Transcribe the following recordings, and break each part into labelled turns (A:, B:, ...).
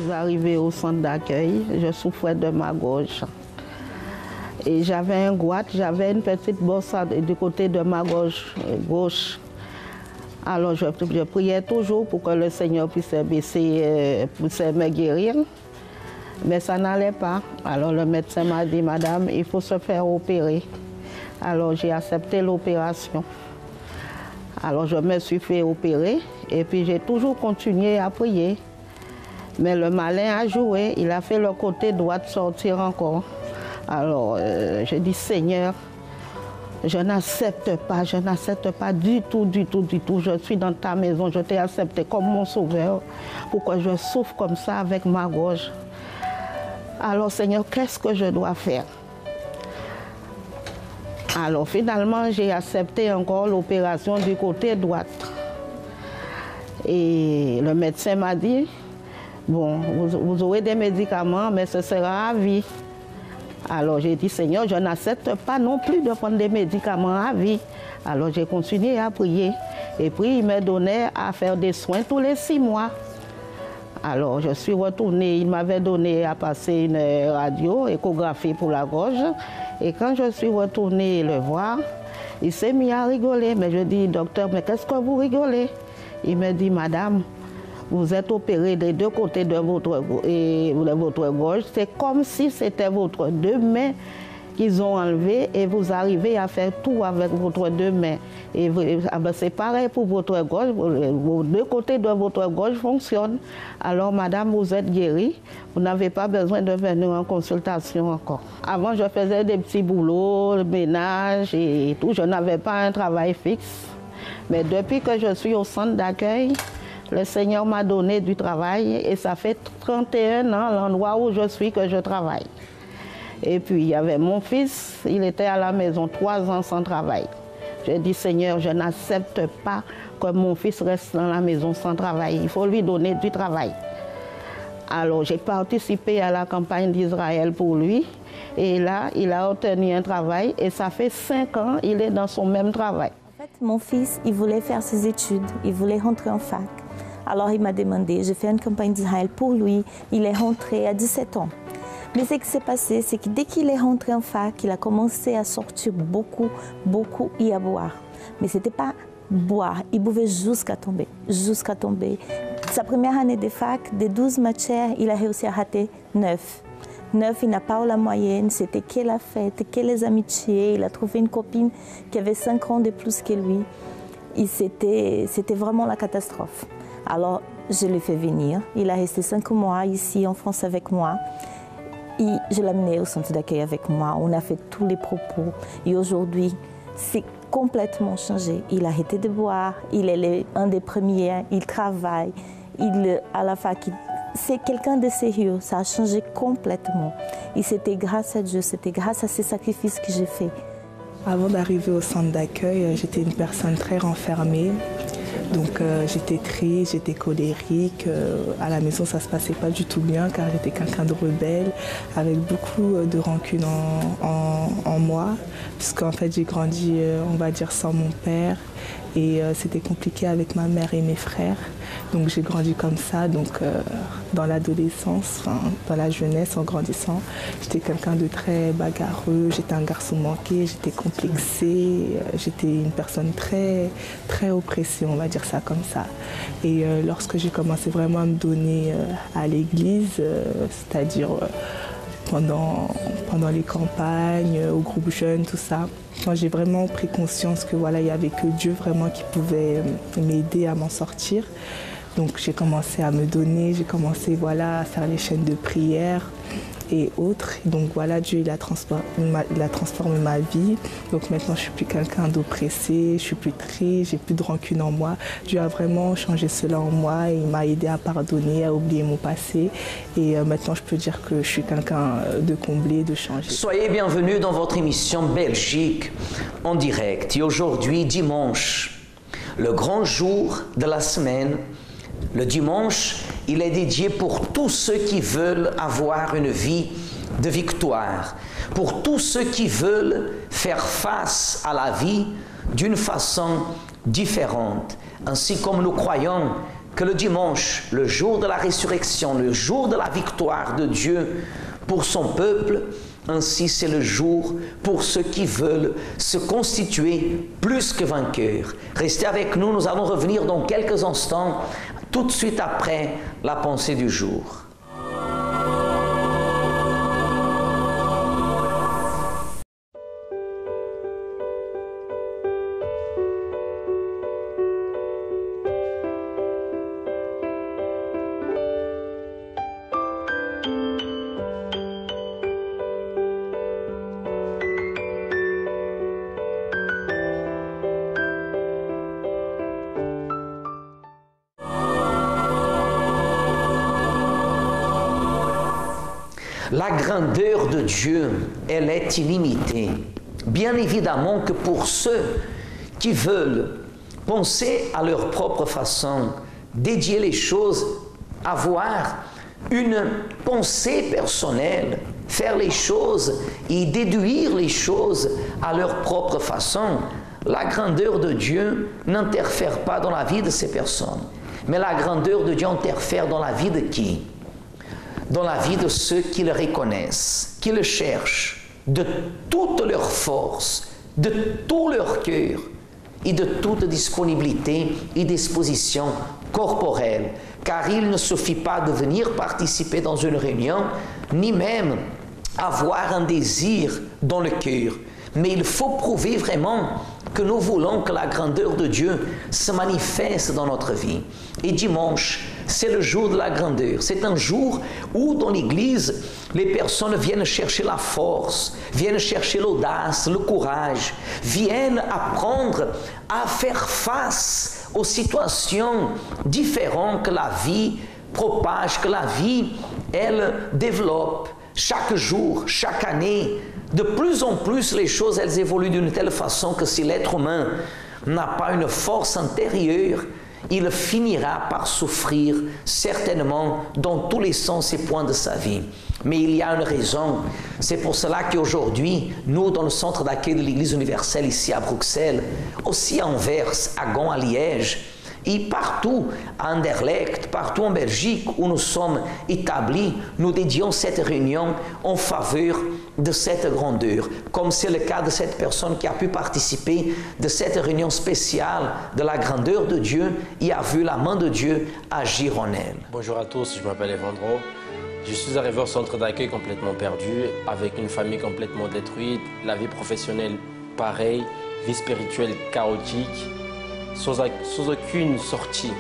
A: suis arrivée au centre d'accueil, je souffrais de ma gorge. Et j'avais un goût, j'avais une petite bosse du côté de ma gorge gauche. Alors je priais toujours pour que le Seigneur puisse me guérir. Mais ça n'allait pas. Alors le médecin m'a dit, madame, il faut se faire opérer. Alors j'ai accepté l'opération. Alors je me suis fait opérer et puis j'ai toujours continué à prier. Mais le malin a joué, il a fait le côté droit de sortir encore. Alors j'ai dit, Seigneur, je n'accepte pas du tout. Je suis dans ta maison, je t'ai accepté comme mon sauveur. Pourquoi je souffre comme ça avec ma gorge? Alors Seigneur, qu'est-ce que je dois faire? Alors finalement, j'ai accepté encore l'opération du côté droit. Et le médecin m'a dit, bon, vous aurez des médicaments, mais ce sera à vie. Alors j'ai dit, Seigneur, je n'accepte pas non plus de prendre des médicaments à vie. Alors j'ai continué à prier. Et puis il m'a donné à faire des soins tous les 6 mois. Alors je suis retournée, il m'avait donné à passer une radio, échographie pour la gorge. Et quand je suis retournée le voir, il s'est mis à rigoler. Mais je dis, docteur, mais qu'est-ce que vous rigolez? Il me dit, madame, vous êtes opérée des deux côtés de votre gorge. C'est comme si c'était votre 2 mains qu'ils ont enlevées et vous arrivez à faire tout avec votre 2 mains. Et c'est pareil pour votre gorge, vos 2 côtés de votre gorge fonctionnent. Alors madame, vous êtes guérie, vous n'avez pas besoin de venir en consultation encore. Avant, je faisais des petits boulots, le ménage et tout, je n'avais pas un travail fixe. Mais depuis que je suis au centre d'accueil, le Seigneur m'a donné du travail et ça fait 31 ans, l'endroit où je suis, que je travaille. Et puis il y avait mon fils, il était à la maison 3 ans sans travail. J'ai dit, Seigneur, je n'accepte pas que mon fils reste dans la maison sans travail. Il faut lui donner du travail. Alors j'ai participé à la campagne d'Israël pour lui. Et là, il a obtenu un travail et ça fait 5 ans, il est dans son même travail.
B: En fait, mon fils, il voulait faire ses études, il voulait rentrer en fac. Alors il m'a demandé, j'ai fait une campagne d'Israël pour lui, il est rentré à 17 ans. Mais ce qui s'est passé, c'est que dès qu'il est rentré en fac, il a commencé à sortir beaucoup et à boire. Mais ce n'était pas boire, il buvait jusqu'à tomber. Sa première année de fac, de 12 matières, il a réussi à rater 9. 9, il n'a pas eu la moyenne, c'était que la fête, que les amitiés. Il a trouvé une copine qui avait 5 ans de plus que lui. C'était vraiment la catastrophe. Alors, je l'ai fait venir. Il a resté 5 mois ici en France avec moi. Et je l'ai amené au centre d'accueil avec moi. On a fait tous les propos. Et aujourd'hui, c'est complètement changé. Il a arrêté de boire. Il est un des premiers. Il travaille. À la fac, c'est quelqu'un de sérieux. Ça a changé complètement. Et c'était grâce à Dieu. C'était grâce à ces sacrifices que j'ai faits.
C: Avant d'arriver au centre d'accueil, j'étais une personne très renfermée. Donc j'étais triste, j'étais colérique. À la maison, ça ne se passait pas du tout bien car j'étais quelqu'un de rebelle, avec beaucoup de rancune en moi. Puisqu'en fait, j'ai grandi, on va dire, sans mon père. Et c'était compliqué avec ma mère et mes frères. Donc j'ai grandi comme ça. Donc dans l'adolescence, dans la jeunesse, en grandissant, j'étais quelqu'un de très bagarreux. J'étais un garçon manqué, j'étais complexé. J'étais une personne très oppressée, on va dire ça comme ça. Et lorsque j'ai commencé vraiment à me donner à l'église, c'est-à-dire pendant les campagnes, au groupe jeune, tout ça, moi j'ai vraiment pris conscience que voilà, il n'y avait que Dieu vraiment qui pouvait m'aider à m'en sortir. Donc j'ai commencé à me donner, j'ai commencé voilà, à faire les chaînes de prière et autres. Donc voilà, Dieu il a transformé ma vie. Donc maintenant je ne suis plus quelqu'un d'oppressé, je ne suis plus triste, j'ai plus de rancune en moi. Dieu a vraiment changé cela en moi et il m'a aidé à pardonner, à oublier mon passé. Et maintenant je peux dire que je suis quelqu'un de comblé, de changé.
D: Soyez bienvenus dans votre émission Belgique en direct. Et aujourd'hui, dimanche, le grand jour de la semaine. Le dimanche, il est dédié pour tous ceux qui veulent avoir une vie de victoire, pour tous ceux qui veulent faire face à la vie d'une façon différente, ainsi comme nous croyons que le dimanche, le jour de la résurrection, le jour de la victoire de Dieu pour son peuple, ainsi c'est le jour pour ceux qui veulent se constituer plus que vainqueurs. Restez avec nous, nous allons revenir dans quelques instants, tout de suite après la pensée du jour. La grandeur de Dieu, elle est illimitée. Bien évidemment que pour ceux qui veulent penser à leur propre façon, dédier les choses, avoir une pensée personnelle, faire les choses et déduire les choses à leur propre façon, la grandeur de Dieu n'interfère pas dans la vie de ces personnes. Mais la grandeur de Dieu interfère dans la vie de qui? Dans la vie de ceux qui le reconnaissent, qui le cherchent de toute leur force, de tout leur cœur et de toute disponibilité et disposition corporelle. Car il ne suffit pas de venir participer dans une réunion, ni même avoir un désir dans le cœur. Mais il faut prouver vraiment que nous voulons que la grandeur de Dieu se manifeste dans notre vie. Et dimanche, c'est le jour de la grandeur. C'est un jour où dans l'Église, les personnes viennent chercher la force, viennent chercher l'audace, le courage, viennent apprendre à faire face aux situations différentes que la vie propage, que la vie, elle développe. Chaque jour, chaque année, de plus en plus, les choses, elles évoluent d'une telle façon que si l'être humain n'a pas une force intérieure, il finira par souffrir certainement dans tous les sens et points de sa vie. Mais il y a une raison. C'est pour cela qu'aujourd'hui, nous, dans le centre d'accueil de l'Église universelle ici à Bruxelles, aussi à Anvers, à Gand, à Liège, et partout à Anderlecht, partout en Belgique où nous sommes établis, nous dédions cette réunion en faveur de cette grandeur, comme c'est le cas de cette personne qui a pu participer de cette réunion spéciale de la grandeur de Dieu et a vu la main de Dieu agir en elle.
E: Bonjour à tous, je m'appelle Evandro. Je suis arrivé au centre d'accueil complètement perdu, avec une famille complètement détruite, la vie professionnelle pareille, vie spirituelle chaotique, sans aucune sortie.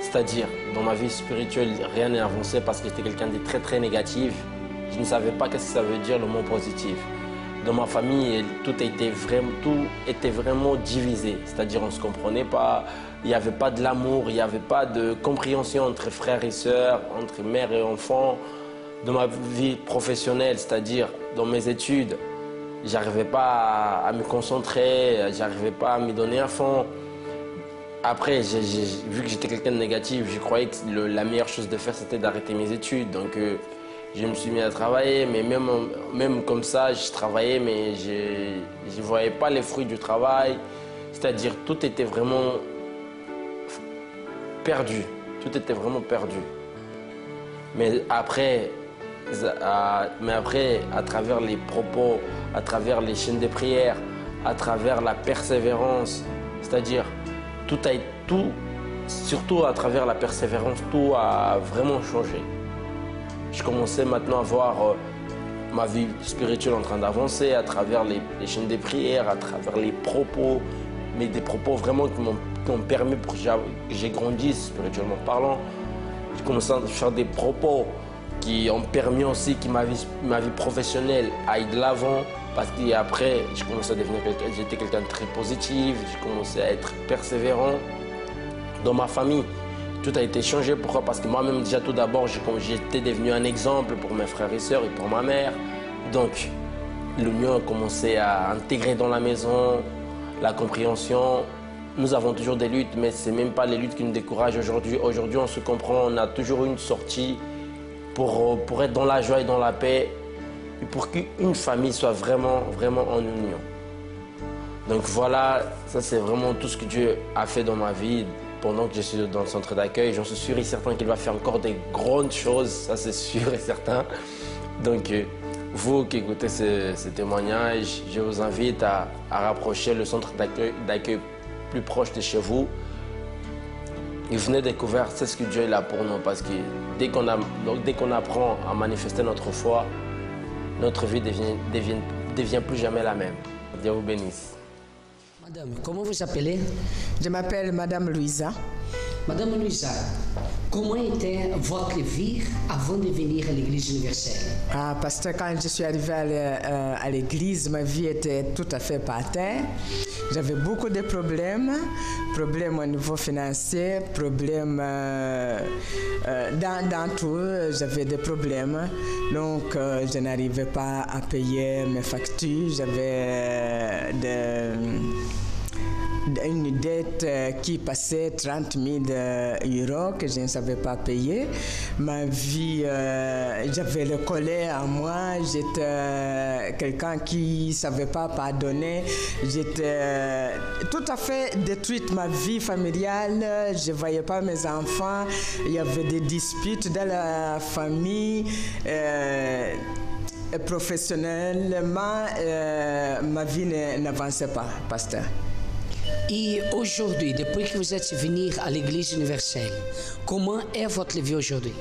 E: C'est-à-dire, dans ma vie spirituelle, rien n'est avancé parce que j'étais quelqu'un de très très négatif. Je ne savais pas qu'est-ce que ça veut dire le mot positif. Dans ma famille, tout était vraiment divisé. C'est-à-dire, on ne se comprenait pas, il n'y avait pas de l'amour, il n'y avait pas de compréhension entre frères et sœurs, entre mère et enfant. Dans ma vie professionnelle, c'est-à-dire dans mes études, j'arrivais pas à me concentrer, j'arrivais pas à me donner à fond. Après, vu que j'étais quelqu'un de négatif, je croyais que la meilleure chose de faire, c'était d'arrêter mes études. Donc, je me suis mis à travailler, mais même comme ça, je travaillais, mais je ne voyais pas les fruits du travail. C'est-à-dire, tout était vraiment perdu. Tout était vraiment perdu. Mais après, à travers les propos, à travers les chaînes de prière, à travers la persévérance, c'est-à-dire, surtout à travers la persévérance, tout a vraiment changé. Je commençais maintenant à voir ma vie spirituelle en train d'avancer à travers les chaînes de prière, à travers les propos, mais des propos vraiment qui m'ont permis que j'ai grandi spirituellement parlant. J'ai commencé à faire des propos qui ont permis aussi que ma vie professionnelle aille de l'avant. Parce qu'après, j'ai commencé à devenir j'étais quelqu'un de très positif, j'ai commencé à être persévérant. Dans ma famille, tout a été changé. Pourquoi? Parce que moi-même, déjà tout d'abord, j'étais devenu un exemple pour mes frères et sœurs et pour ma mère. Donc, l'union a commencé à intégrer dans la maison, la compréhension. Nous avons toujours des luttes, mais ce n'est même pas les luttes qui nous découragent aujourd'hui. Aujourd'hui, on se comprend, on a toujours une sortie pour être dans la joie et dans la paix. Et pour qu'une famille soit vraiment en union. Donc voilà, ça c'est vraiment tout ce que Dieu a fait dans ma vie pendant que je suis dans le centre d'accueil. J'en suis sûr et certain qu'il va faire encore des grandes choses, ça c'est sûr et certain. Donc vous qui écoutez ce témoignage, je vous invite à rapprocher le centre d'accueil plus proche de chez vous. Et venez découvrir ce que Dieu est là pour nous, parce que dès qu'on apprend à manifester notre foi, notre vie devient plus jamais la même. Dieu vous bénisse.
F: Madame, comment vous appelez?
G: Je m'appelle Madame Louisa.
F: Madame Louisa, comment était votre vie avant de venir à l'Église universelle?
G: Parce que quand je suis arrivée à l'église, ma vie était tout à fait par terre. J'avais beaucoup de problèmes au niveau financier, problèmes dans tout, j'avais des problèmes. Donc, je n'arrivais pas à payer mes factures, j'avais une dette qui passait 30 000 € que je ne savais pas payer. Ma vie, j'avais le colère en moi, j'étais quelqu'un qui ne savait pas pardonner. J'étais tout à fait détruite, ma vie familiale, je ne voyais pas mes enfants, il y avait des disputes dans la famille. Professionnellement, ma vie n'avançait pas, pasteur.
F: Et aujourd'hui, depuis que vous êtes venu à l'Église universelle, comment est votre vie aujourd'hui?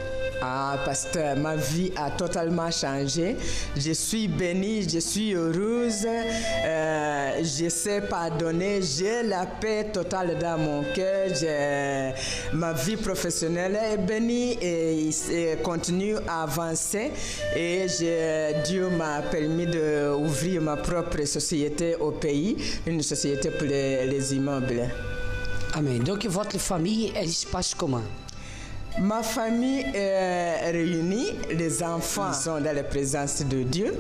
G: Pasteur, ma vie a totalement changé. Je suis bénie, je suis heureuse, je sais pardonner, j'ai la paix totale dans mon cœur. Ma vie professionnelle est bénie et continue à avancer. Et Dieu m'a permis d'ouvrir ma propre société au pays, une société pour les immeubles.
F: Amen. Donc votre famille, elle se passe comment?
G: Ma famille est réunie, les enfants sont dans la présence de Dieu.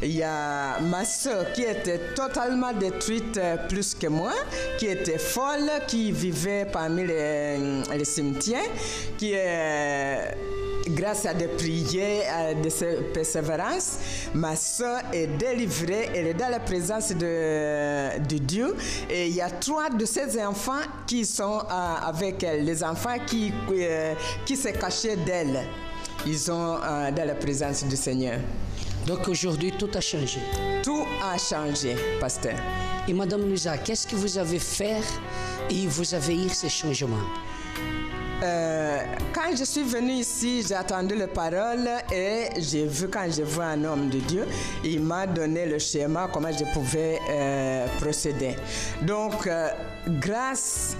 G: Il y a ma soeur qui était totalement détruite plus que moi, qui était folle, qui vivait parmi les cimetières, qui est... Grâce à des prières, de persévérance, ma soeur est délivrée, elle est dans la présence de Dieu. Et il y a 3 de ces enfants qui sont avec elle, les enfants qui se cachaient d'elle. Ils sont dans la présence du Seigneur.
F: Donc aujourd'hui, tout a changé.
G: Tout a changé, pasteur.
F: Et Madame Louisa, qu'est-ce que vous avez fait et vous avez eu ce changement?
G: Quand je suis venue ici, j'ai attendu les paroles et j'ai vu, quand je vois un homme de Dieu, il m'a donné le schéma, comment je pouvais procéder. Donc, grâce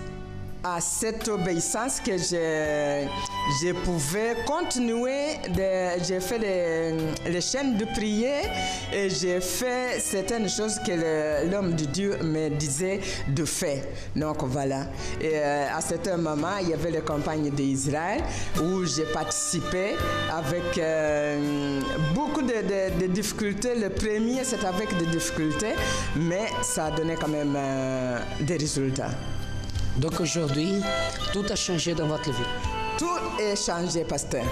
G: à cette obéissance que je pouvais continuer, j'ai fait les chaînes de prière et j'ai fait certaines choses que l'homme de Dieu me disait de faire. Donc voilà. Et à certain moment, il y avait les campagnes d'Israël où j'ai participé avec beaucoup de difficultés. Le premier, c'était avec des difficultés, mais ça a donné quand même des résultats.
F: Donc aujourd'hui, tout a changé dans votre vie?
G: Tout est changé, pasteur.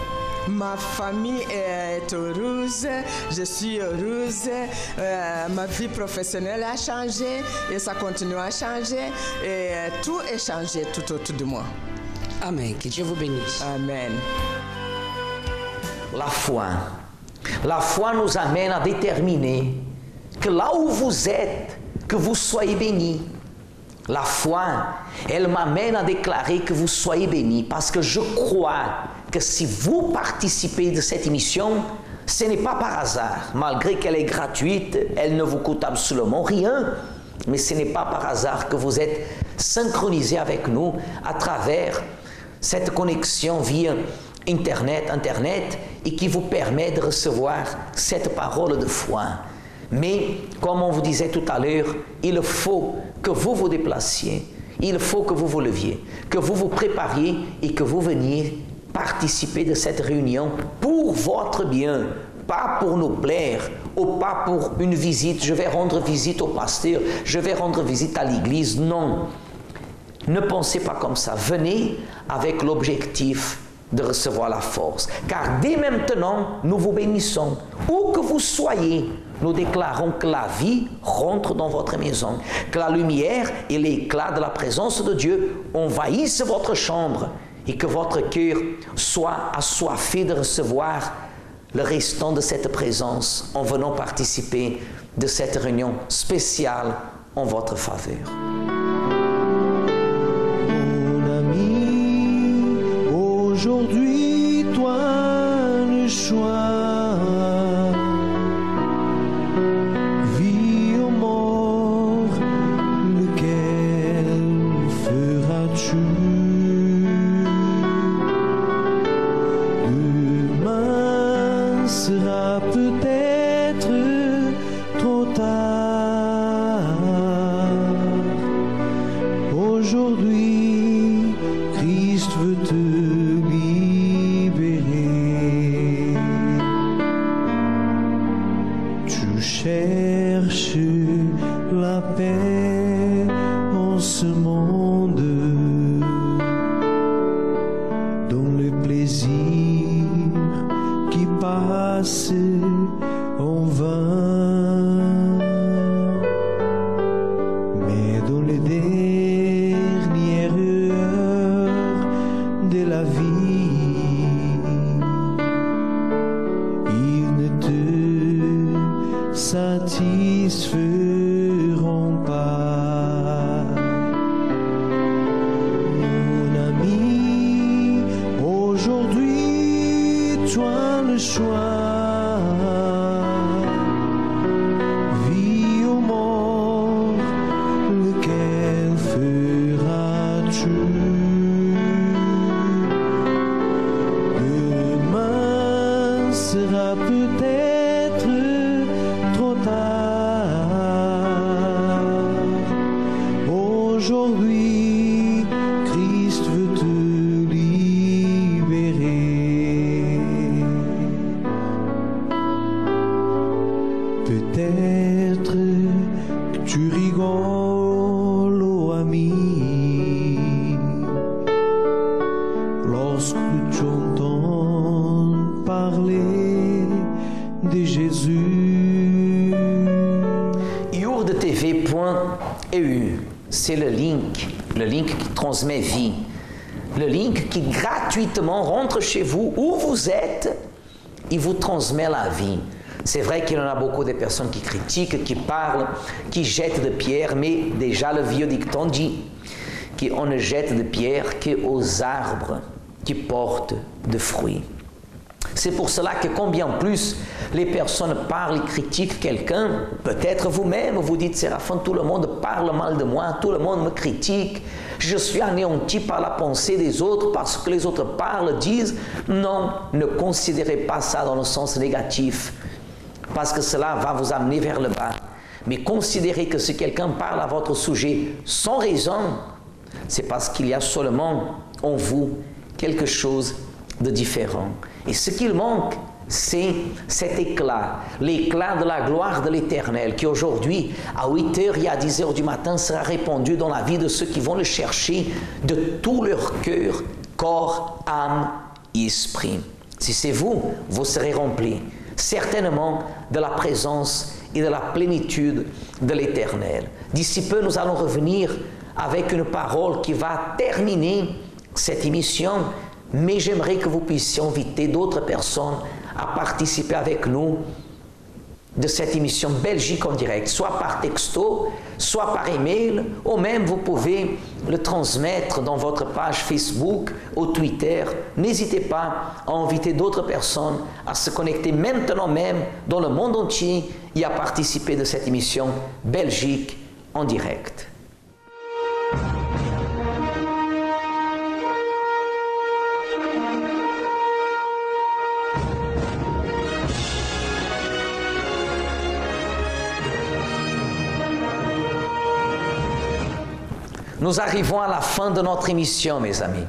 G: Ma famille est heureuse, je suis heureuse, ma vie professionnelle a changé et ça continue à changer et tout est changé tout autour de moi.
F: Amen, que Dieu vous bénisse.
G: Amen.
D: La foi nous amène à déterminer que là où vous êtes, que vous soyez bénis. La foi, elle m'amène à déclarer que vous soyez bénis, parce que je crois que si vous participez de cette émission, ce n'est pas par hasard. Malgré qu'elle est gratuite, elle ne vous coûte absolument rien, mais ce n'est pas par hasard que vous êtes synchronisés avec nous à travers cette connexion via Internet, et qui vous permet de recevoir cette parole de foi. Mais, comme on vous disait tout à l'heure, il faut que vous vous déplaciez, il faut que vous vous leviez, que vous vous prépariez et que vous veniez participer de cette réunion pour votre bien, pas pour nous plaire, ou pas pour une visite. Je vais rendre visite au pasteur, je vais rendre visite à l'église. Non, ne pensez pas comme ça. Venez avec l'objectif de recevoir la force. Car dès maintenant, nous vous bénissons. Où que vous soyez, nous déclarons que la vie rentre dans votre maison, que la lumière et l'éclat de la présence de Dieu envahissent votre chambre et que votre cœur soit assoiffé de recevoir le restant de cette présence en venant participer de cette réunion spéciale en votre faveur.
H: Mon ami, aujourd'hui, toi le choix, vie ou mort, lequel feras-tu? Demain sera peut-être trop tard. Aujourd'hui, Christ veut te libérer. Tu cherches la paix en ce monde, dans le plaisir qui passe en vain, mais dans les dernières heures de la vie, ils ne te satisferont pas. Mon ami, aujourd'hui, toi le choix. Vie ou mort, lequel feras-tu? Demain sera peut-être trop tard. Aujourd'hui, Christ veut te libérer. Peut-être que tu rigoles, oh ami, lorsque tu entends parler de Jésus.
D: IourdeTV.eu, c'est le link qui transmet vie, le link qui gratuitement rentre chez vous où vous êtes et vous transmet la vie. C'est vrai qu'il y en a beaucoup de personnes qui critiquent, qui parlent, qui jettent de pierres, mais déjà le vieux dicton dit qu'on ne jette de pierres qu'aux arbres qui portent de fruits. C'est pour cela que combien plus les personnes parlent et critiquent quelqu'un, peut-être vous-même vous dites, Séraphin, tout le monde parle mal de moi, tout le monde me critique, je suis anéanti par la pensée des autres parce que les autres parlent, disent. Non, ne considérez pas ça dans le sens négatif, parce que cela va vous amener vers le bas. Mais considérez que si quelqu'un parle à votre sujet sans raison, c'est parce qu'il y a seulement en vous quelque chose de différent. Et ce qu'il manque, c'est cet éclat, l'éclat de la gloire de l'Éternel, qui aujourd'hui, à 8h et à 10h du matin, sera répandu dans la vie de ceux qui vont le chercher de tout leur cœur, corps, âme et esprit. Si c'est vous, vous serez remplis certainement de la présence et de la plénitude de l'Éternel. D'ici peu, nous allons revenir avec une parole qui va terminer cette émission, mais j'aimerais que vous puissiez inviter d'autres personnes à participer avec nous de cette émission Belgique en direct, soit par texto, soit par email, ou même vous pouvez le transmettre dans votre page Facebook ou Twitter. N'hésitez pas à inviter d'autres personnes à se connecter maintenant même dans le monde entier et à participer de cette émission Belgique en direct. Nous arrivons à la fin de notre émission, mes amis.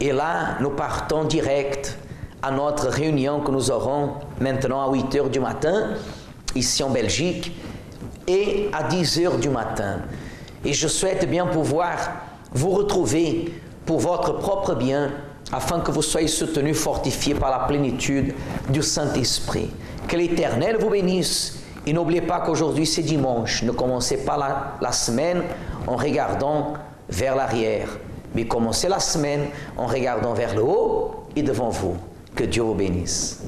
D: Et là, nous partons direct à notre réunion que nous aurons maintenant à 8h du matin, ici en Belgique, et à 10h du matin. Et je souhaite bien pouvoir vous retrouver pour votre propre bien, afin que vous soyez soutenus, fortifiés par la plénitude du Saint-Esprit. Que l'Éternel vous bénisse Et n'oubliez pas qu'aujourd'hui c'est dimanche. Ne commencez pas la semaine en regardant vers l'arrière, mais commencez la semaine en regardant vers le haut et devant vous. Que Dieu vous bénisse.